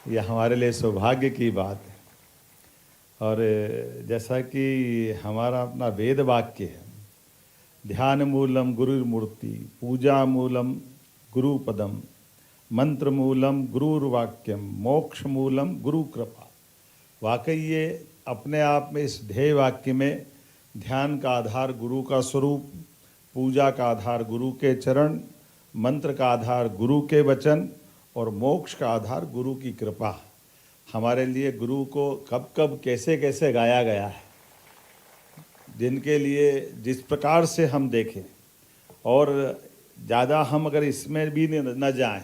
ये हमारे लिए सौभाग्य की बात है। और जैसा कि हमारा अपना वेद वाक्य है, ध्यान मूलम गुरुर्मूर्ति, पूजा मूलम गुरुपदम, मंत्र मूलम गुरुर्वाक्यम, मोक्ष मूलम गुरु कृपा। वाकई ये अपने आप में इस ध्येय वाक्य में ध्यान का आधार गुरु का स्वरूप, पूजा का आधार गुरु के चरण, मंत्र का आधार गुरु के वचन और मोक्ष का आधार गुरु की कृपा। हमारे लिए गुरु को कब कब कैसे कैसे गाया गया है, जिनके लिए जिस प्रकार से हम देखें, और ज़्यादा हम अगर इसमें भी न जाएं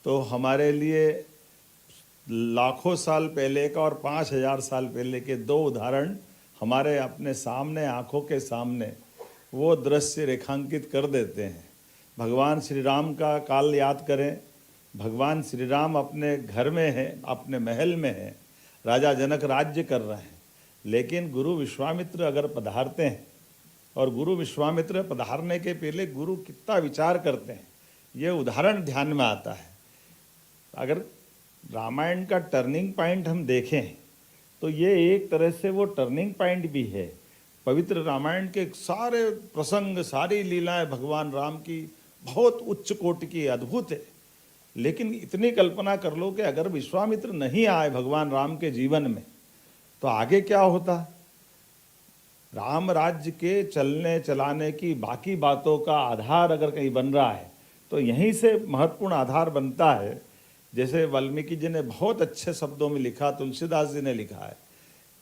तो हमारे लिए लाखों साल पहले का और 5000 साल पहले के दो उदाहरण हमारे अपने सामने, आँखों के सामने वो दृश्य रेखांकित कर देते हैं। भगवान श्री राम का काल याद करें। भगवान श्री राम अपने घर में हैं, अपने महल में हैं, राजा जनक राज्य कर रहे हैं, लेकिन गुरु विश्वामित्र अगर पधारते हैं, और गुरु विश्वामित्र पधारने के पहले गुरु कितना विचार करते हैं, ये उदाहरण ध्यान में आता है। अगर रामायण का टर्निंग पॉइंट हम देखें तो ये एक तरह से वो टर्निंग पॉइंट भी है। पवित्र रामायण के सारे प्रसंग, सारी लीलाएं भगवान राम की बहुत उच्च कोटि की, अद्भुत है। लेकिन इतनी कल्पना कर लो कि अगर विश्वामित्र नहीं आए भगवान राम के जीवन में तो आगे क्या होता। राम राज्य के चलने चलाने की बाकी बातों का आधार अगर कहीं बन रहा है तो यहीं से महत्वपूर्ण आधार बनता है। जैसे वाल्मीकि जी ने बहुत अच्छे शब्दों में लिखा, तुलसीदास जी ने लिखा है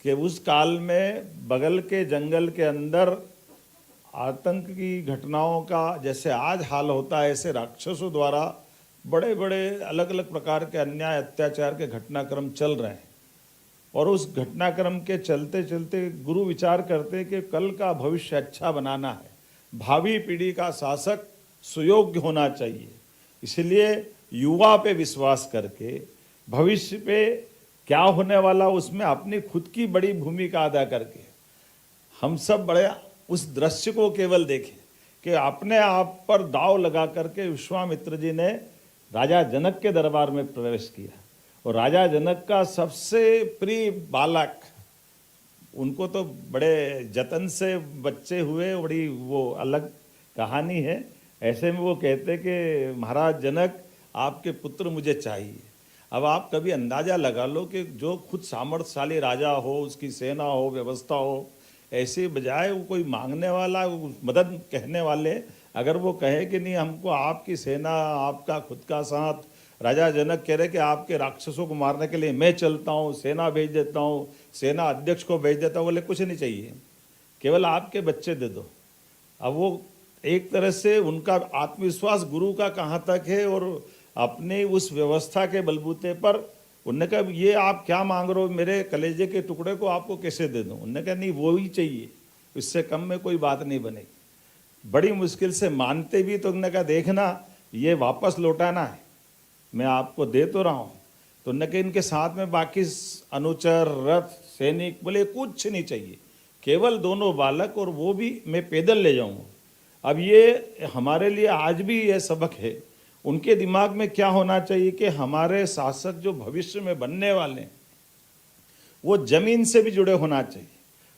कि उस काल में बगल के जंगल के अंदर आतंक की घटनाओं का जैसे आज हाल होता है, ऐसे राक्षसों द्वारा बड़े बड़े अलग अलग प्रकार के अन्याय अत्याचार के घटनाक्रम चल रहे हैं। और उस घटनाक्रम के चलते चलते गुरु विचार करते कि कल का भविष्य अच्छा बनाना है, भावी पीढ़ी का शासक सुयोग्य होना चाहिए। इसलिए युवा पे विश्वास करके भविष्य पे क्या होने वाला उसमें अपनी खुद की बड़ी भूमिका अदा करके हम सब बड़े उस दृश्य को केवल देखें कि अपने आप पर दाव लगा करके विश्वामित्र जी ने राजा जनक के दरबार में प्रवेश किया। और राजा जनक का सबसे प्रिय बालक, उनको तो बड़े जतन से बच्चे हुए, बड़ी वो अलग कहानी है। ऐसे में वो कहते कि महाराज जनक, आपके पुत्र मुझे चाहिए। अब आप कभी अंदाज़ा लगा लो कि जो खुद सामर्थ्यशाली राजा हो, उसकी सेना हो, व्यवस्था हो, ऐसे बजाय वो कोई मांगने वाला, मदद कहने वाले, अगर वो कहे कि नहीं हमको आपकी सेना, आपका खुद का साथ, राजा जनक कह रहे कि आपके राक्षसों को मारने के लिए मैं चलता हूँ, सेना भेज देता हूँ, सेना अध्यक्ष को भेज देता हूँ, बोले कुछ नहीं चाहिए, केवल आपके बच्चे दे दो। अब वो एक तरह से उनका आत्मविश्वास गुरु का कहाँ तक है, और अपने उस व्यवस्था के बलबूते पर उनने कहा ये आप क्या मांग रहे हो, मेरे कलेजे के टुकड़े को आपको कैसे दे दूँ। उनने कहा नहीं वो ही चाहिए, इससे कम में कोई बात नहीं बनेगी। बड़ी मुश्किल से मानते भी तो उन्होंने कहा देखना ये वापस लौटाना है, मैं आपको दे तो रहा हूँ। तो उन्होंने कहा इनके साथ में बाकी अनुचर, रथ, सैनिक, बोले कुछ नहीं चाहिए, केवल दोनों बालक, और वो भी मैं पैदल ले जाऊँगा। अब ये हमारे लिए आज भी ये सबक है। उनके दिमाग में क्या होना चाहिए कि हमारे शासक जो भविष्य में बनने वाले हैं वो जमीन से भी जुड़े होना चाहिए,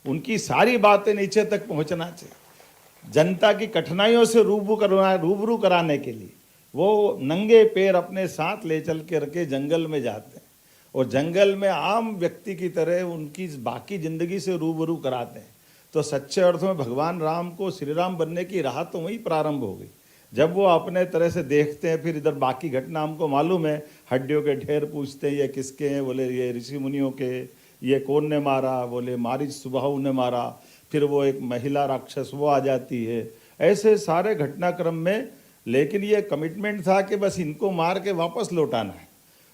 उनकी सारी बातें नीचे तक पहुंचना चाहिए। जनता की कठिनाइयों से रूबरू कराने के लिए वो नंगे पैर अपने साथ ले चल के रखे जंगल में जाते हैं, और जंगल में आम व्यक्ति की तरह उनकी बाकी जिंदगी से रूबरू कराते हैं। तो सच्चे अर्थों में भगवान राम को श्री राम बनने की राह तो वहीं प्रारंभ हो गई, जब वो अपने तरह से देखते हैं। फिर इधर बाकी घटना हमको मालूम है, हड्डियों के ढेर पूछते हैं ये किसके हैं, बोले ये ऋषि मुनियों के। ये कौन ने मारा, बोले मारीच सुबाहु ने मारा। फिर वो एक महिला राक्षस वो आ जाती है, ऐसे सारे घटनाक्रम में। लेकिन ये कमिटमेंट था कि बस इनको मार के वापस लौटाना है।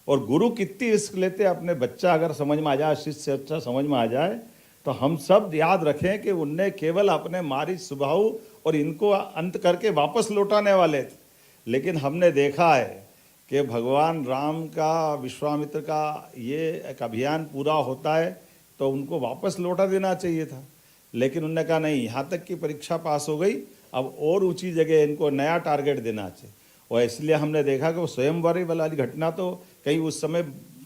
और गुरु कितनी रिस्क लेते, अपने बच्चा अगर समझ में आ जाए, शिष्य से अच्छा समझ में आ जाए, तो हम सब याद रखें कि उनने केवल अपने मारीच सुबाहु और इनको अंत करके वापस लौटाने वाले थे। लेकिन हमने देखा है कि भगवान राम का, विश्वामित्र का ये एक अभियान पूरा होता है तो उनको वापस लौटा देना चाहिए था। लेकिन उन्होंने कहा नहीं, यहाँ तक की परीक्षा पास हो गई, अब और ऊंची जगह इनको नया टारगेट देना चाहिए। और इसलिए हमने देखा कि वो स्वयंवर वाली घटना तो कहीं उस समय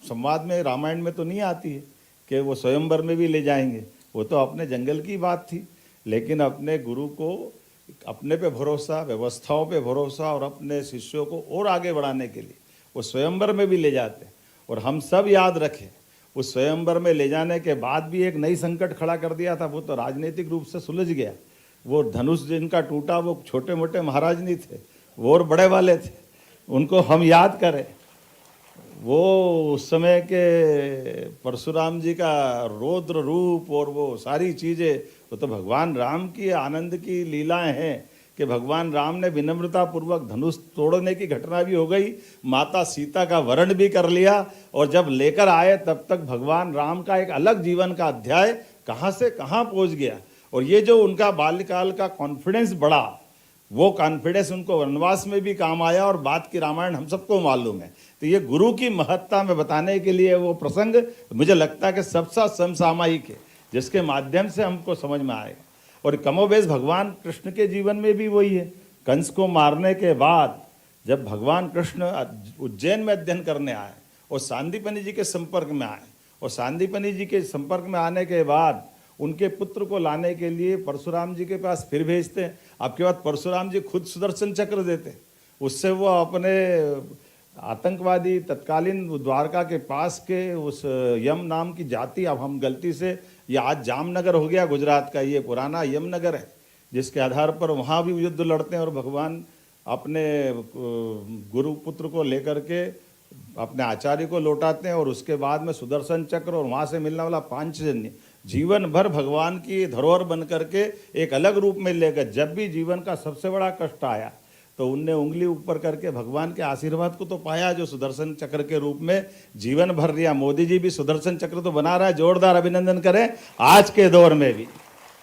संवाद में रामायण में तो नहीं आती है कि वो स्वयंवर में भी ले जाएंगे, वो तो अपने जंगल की बात थी। लेकिन अपने गुरु को अपने पे भरोसा, व्यवस्थाओं पे भरोसा और अपने शिष्यों को और आगे बढ़ाने के लिए वो स्वयंवर में भी ले जाते हैं। और हम सब याद रखें, उस स्वयंवर में ले जाने के बाद भी एक नई संकट खड़ा कर दिया था, वो तो राजनीतिक रूप से सुलझ गया। वो धनुष जिनका टूटा वो छोटे मोटे महाराज नहीं थे, वो और बड़े वाले थे, उनको हम याद करें। वो उस समय के परशुराम जी का रौद्र रूप और वो सारी चीज़ें, वो तो भगवान राम की आनंद की लीलाएं हैं कि भगवान राम ने विनम्रता पूर्वक धनुष तोड़ने की घटना भी हो गई, माता सीता का वरण भी कर लिया, और जब लेकर आए तब तक भगवान राम का एक अलग जीवन का अध्याय कहाँ से कहाँ पहुँच गया। और ये जो उनका बाल्यकाल का कॉन्फिडेंस बढ़ा, वो कॉन्फिडेंस उनको वनवास में भी काम आया, और बात की रामायण हम सबको मालूम है। तो ये गुरु की महत्ता में बताने के लिए वो प्रसंग मुझे लगता है कि सबसे समसामयिक है, जिसके माध्यम से हमको समझ में आएगा। और कमोबेश भगवान कृष्ण के जीवन में भी वही है। कंस को मारने के बाद जब भगवान कृष्ण उज्जैन में अध्ययन करने आए और सांदीपनि जी के संपर्क में आए, और सांदीपनि जी के संपर्क में आने के बाद उनके पुत्र को लाने के लिए परशुराम जी के पास फिर भेजते हैं। आपके बाद परशुराम जी खुद सुदर्शन चक्र देते, उससे वो अपने आतंकवादी तत्कालीन द्वारका के पास के उस यम नाम की जाति, अब हम गलती से, ये आज जामनगर हो गया गुजरात का, ये पुराना यमनगर है, जिसके आधार पर वहाँ भी युद्ध लड़ते हैं और भगवान अपने गुरु पुत्र को लेकर के अपने आचार्य को लौटाते हैं। और उसके बाद में सुदर्शन चक्र और वहाँ से मिलने वाला पांचजन्य जीवन भर भगवान की धरोहर बन करके एक अलग रूप में लेकर, जब भी जीवन का सबसे बड़ा कष्ट आया तो उनने उंगली ऊपर करके भगवान के आशीर्वाद को तो पाया, जो सुदर्शन चक्र के रूप में जीवन भर लिया। मोदी जी भी सुदर्शन चक्र तो बना रहा है, जोरदार अभिनंदन करें। आज के दौर में भी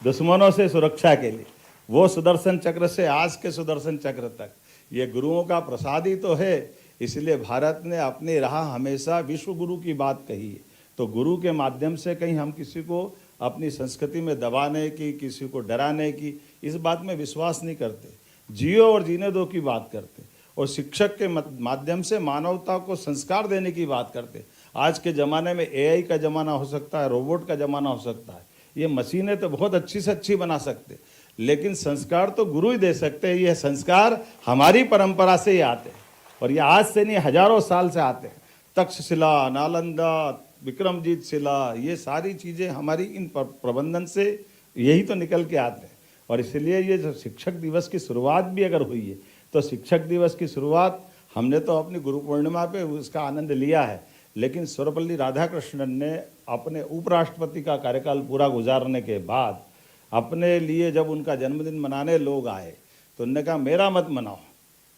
दुश्मनों से सुरक्षा के लिए वो सुदर्शन चक्र से आज के सुदर्शन चक्र तक, ये गुरुओं का प्रसाद ही तो है। इसलिए भारत ने अपनी राह हमेशा विश्व गुरु की बात कही है। तो गुरु के माध्यम से कहीं हम किसी को अपनी संस्कृति में दबाने की, किसी को डराने की, इस बात में विश्वास नहीं करते। जियो और जीने दो की बात करते, और शिक्षक के माध्यम से मानवता को संस्कार देने की बात करते। आज के ज़माने में एआई का ज़माना हो सकता है, रोबोट का ज़माना हो सकता है, ये मशीनें तो बहुत अच्छी से अच्छी बना सकते, लेकिन संस्कार तो गुरु ही दे सकते हैं। ये संस्कार हमारी परंपरा से ही आते हैं, और ये आज से नहीं, हजारों साल से आते हैं। तक्षशिला, नालंदा, विक्रमजीत शिला, ये सारी चीज़ें हमारी इन प्रबंधन से यही तो निकल के आते हैं। और इसलिए ये जो शिक्षक दिवस की शुरुआत भी अगर हुई है, तो शिक्षक दिवस की शुरुआत हमने तो अपनी गुरु पूर्णिमा पे उसका आनंद लिया है, लेकिन सर्वपल्ली राधाकृष्णन ने अपने उपराष्ट्रपति का कार्यकाल पूरा गुजारने के बाद अपने लिए जब उनका जन्मदिन मनाने लोग आए, तो उन्होंने कहा मेरा मत मनाओ,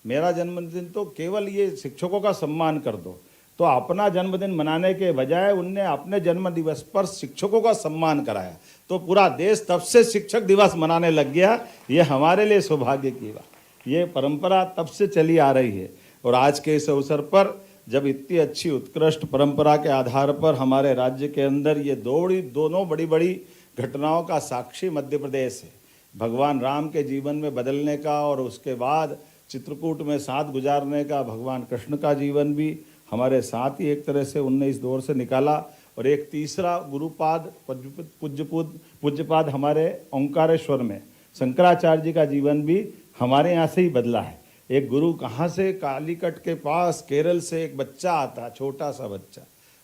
मेरा जन्मदिन तो केवल ये शिक्षकों का सम्मान कर दो। तो अपना जन्मदिन मनाने के बजाय उनने अपने जन्म दिवस पर शिक्षकों का सम्मान कराया, तो पूरा देश तब से शिक्षक दिवस मनाने लग गया। ये हमारे लिए सौभाग्य की बात, ये परंपरा तब से चली आ रही है। और आज के इस अवसर पर जब इतनी अच्छी उत्कृष्ट परंपरा के आधार पर हमारे राज्य के अंदर ये दोनों बड़ी बड़ी घटनाओं का साक्षी मध्य प्रदेश है, भगवान राम के जीवन में बदलने का और उसके बाद चित्रकूट में साथ गुजारने का भगवान कृष्ण का जीवन भी हमारे साथ ही एक तरह से उनने इस दौर से निकाला। और एक तीसरा गुरुपाद पूज्यपाद हमारे ओंकारेश्वर में शंकराचार्य जी का जीवन भी हमारे यहाँ से ही बदला है। एक गुरु कहाँ से, कालीकट के पास केरल से एक बच्चा आता, छोटा सा बच्चा,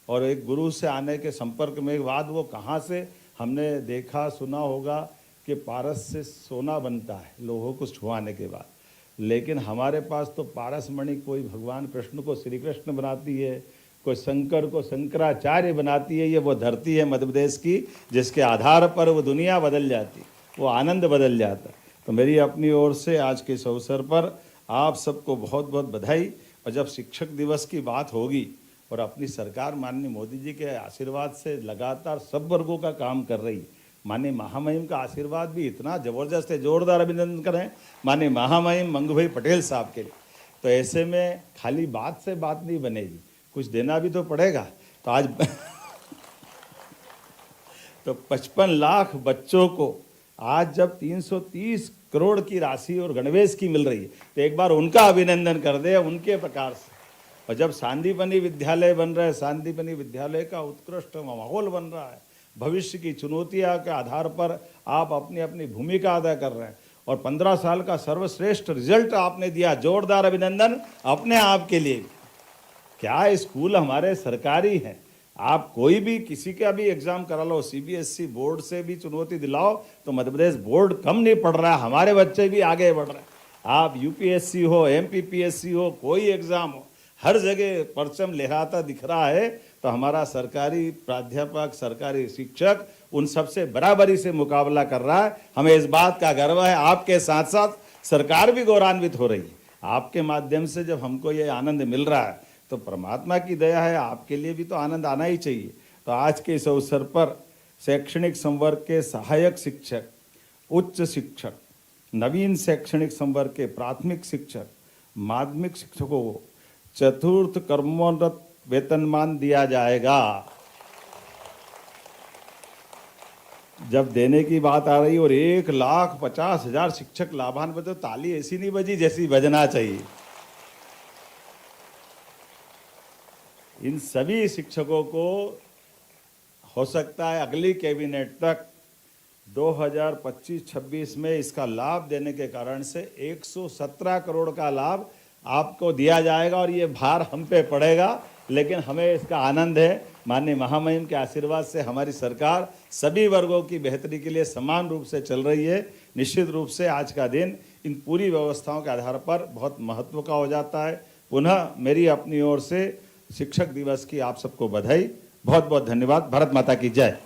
और एक गुरु से आने के संपर्क में बाद वो कहाँ से, हमने देखा सुना होगा कि पारस से सोना बनता है लोगों को छुआने के बाद, लेकिन हमारे पास तो पारस मणि कोई भगवान कृष्ण को श्री कृष्ण बनाती है, कोई शंकर को शंकराचार्य बनाती है। ये वो धरती है मध्य प्रदेश की, जिसके आधार पर वो दुनिया बदल जाती, वो आनंद बदल जाता। तो मेरी अपनी ओर से आज के इस अवसर पर आप सबको बहुत बहुत बधाई। और जब शिक्षक दिवस की बात होगी और अपनी सरकार माननीय मोदी जी के आशीर्वाद से लगातार सब वर्गों का काम कर रही, माननीय महामहिम का आशीर्वाद भी इतना ज़बरदस्त है, जोरदार अभिनंदन करें माननीय महामहिम मंगूभाई पटेल साहब के लिए। तो ऐसे में खाली बात से बात नहीं बनेगी, कुछ देना भी तो पड़ेगा। तो आज तो 55 लाख बच्चों को आज जब 330 करोड़ की राशि और गणवेश की मिल रही है, तो एक बार उनका अभिनंदन कर दे उनके प्रकार से। और जब सांदीपनि विद्यालय बन रहा है, सांदीपनि विद्यालय का उत्कृष्ट माहौल बन रहा है, भविष्य की चुनौतियां के आधार पर आप अपनी अपनी भूमिका अदा कर रहे हैं और 15 साल का सर्वश्रेष्ठ रिजल्ट आपने दिया, जोरदार अभिनंदन अपने आप के लिए। क्या स्कूल हमारे सरकारी हैं, आप कोई भी किसी का भी एग्जाम करा लो, सीबीएसई बोर्ड से भी चुनौती दिलाओ तो मध्य प्रदेश बोर्ड कम नहीं पढ़ रहा है, हमारे बच्चे भी आगे बढ़ रहे हैं। आप यूपीएससी हो, एमपीपीएससी हो, कोई एग्जाम हो, हर जगह परचम लहराता दिख रहा है। तो हमारा सरकारी प्राध्यापक, सरकारी शिक्षक उन सबसे बराबरी से मुकाबला कर रहा है। हमें इस बात का गर्व है। आपके साथ साथ सरकार भी गौरवान्वित हो रही है। आपके माध्यम से जब हमको ये आनंद मिल रहा है तो परमात्मा की दया है, आपके लिए भी तो आनंद आना ही चाहिए। तो आज के इस अवसर पर शैक्षणिक संवर्ग के सहायक शिक्षक, उच्च शिक्षक, नवीन शैक्षणिक संवर्ग के प्राथमिक शिक्षक, माध्यमिक शिक्षकों को चतुर्थ कर्मोन्नत वेतनमान दिया जाएगा। जब देने की बात आ रही और 1,50,000 शिक्षक लाभान्वित, तो ताली ऐसी नहीं बजी जैसी बजना चाहिए। इन सभी शिक्षकों को हो सकता है अगली कैबिनेट तक 2025-26 में इसका लाभ देने के कारण से 117 करोड़ का लाभ आपको दिया जाएगा और ये भार हम पे पड़ेगा, लेकिन हमें इसका आनंद है। माननीय महामहिम के आशीर्वाद से हमारी सरकार सभी वर्गों की बेहतरी के लिए समान रूप से चल रही है। निश्चित रूप से आज का दिन इन पूरी व्यवस्थाओं के आधार पर बहुत महत्व का हो जाता है। पुनः मेरी अपनी ओर से शिक्षक दिवस की आप सबको बधाई, बहुत बहुत धन्यवाद। भारत माता की जय।